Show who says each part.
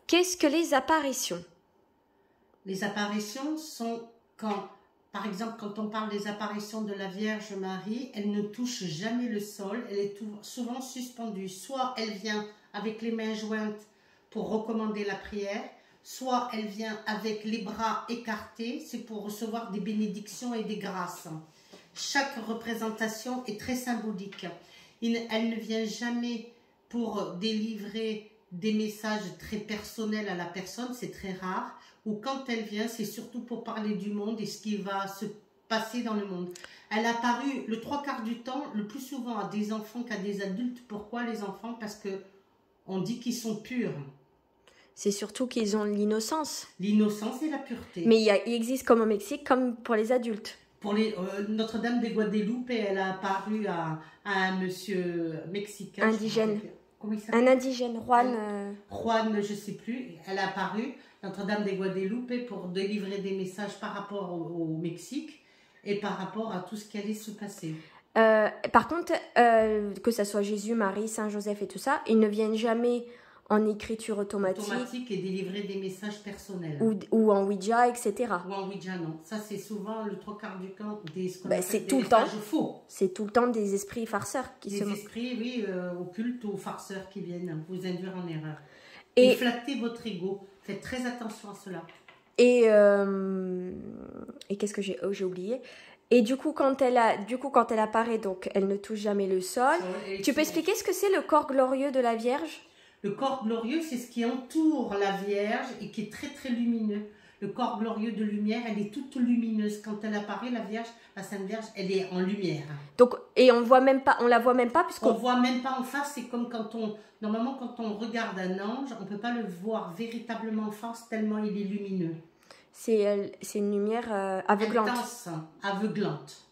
Speaker 1: Qu'est-ce que les apparitions?
Speaker 2: Les apparitions sont quand, par exemple, quand on parle des apparitions de la Vierge Marie, elle ne touche jamais le sol, elle est souvent suspendue. Soit elle vient avec les mains jointes pour recommander la prière, soit elle vient avec les bras écartés, c'est pour recevoir des bénédictions et des grâces. Chaque représentation est très symbolique. Elle ne vient jamais pour délivrer des messages très personnels à la personne, c'est très rare. Ou quand elle vient, c'est surtout pour parler du monde et ce qui va se passer dans le monde. Elle a apparu le 3/4 du temps, le plus souvent à des enfants qu'à des adultes. Pourquoi les enfants? Parce que on dit qu'ils sont purs.
Speaker 1: C'est surtout qu'ils ont l'innocence.
Speaker 2: L'innocence et la pureté.
Speaker 1: Mais il existe comme au Mexique, comme pour les adultes.
Speaker 2: Pour les Notre-Dame de Guadeloupe, elle a apparu à un monsieur mexicain.
Speaker 1: Indigène.
Speaker 2: Comment il s'appelle?
Speaker 1: Un indigène, Juan.
Speaker 2: Juan, je ne sais plus. Elle a apparu, Notre-Dame de Guadeloupe, pour délivrer des messages par rapport au Mexique et par rapport à tout ce qui allait se passer.
Speaker 1: Par contre, que ce soit Jésus, Marie, Saint Joseph et tout ça, ils ne viennent jamais en écriture automatique
Speaker 2: Et délivrer des messages personnels.
Speaker 1: Ou en Ouija, etc.
Speaker 2: Ou en Ouija, non. Ça, c'est souvent le 3/4 du temps des
Speaker 1: c'est tout le temps.
Speaker 2: Faux.
Speaker 1: C'est tout le temps des esprits farceurs qui
Speaker 2: des esprits, oui, occultes ou farceurs qui viennent vous induire en erreur.
Speaker 1: Et
Speaker 2: flatter votre ego. Faites très attention à cela.
Speaker 1: Et qu'est-ce que j'ai oublié? Et du coup, quand elle apparaît, donc elle ne touche jamais le sol. Tu peux expliquer ce que c'est le corps glorieux de la Vierge?
Speaker 2: Le corps glorieux, c'est ce qui entoure la Vierge et qui est très très lumineux. Le corps glorieux de lumière, elle est toute lumineuse. Quand elle apparaît, la Vierge, la Sainte Vierge, elle est en lumière.
Speaker 1: Donc, et on la voit même pas
Speaker 2: puisqu'on voit même pas en face. C'est comme normalement quand on regarde un ange, on peut pas le voir véritablement en face tellement il est lumineux.
Speaker 1: C'est une lumière aveuglante.
Speaker 2: Intense, aveuglante.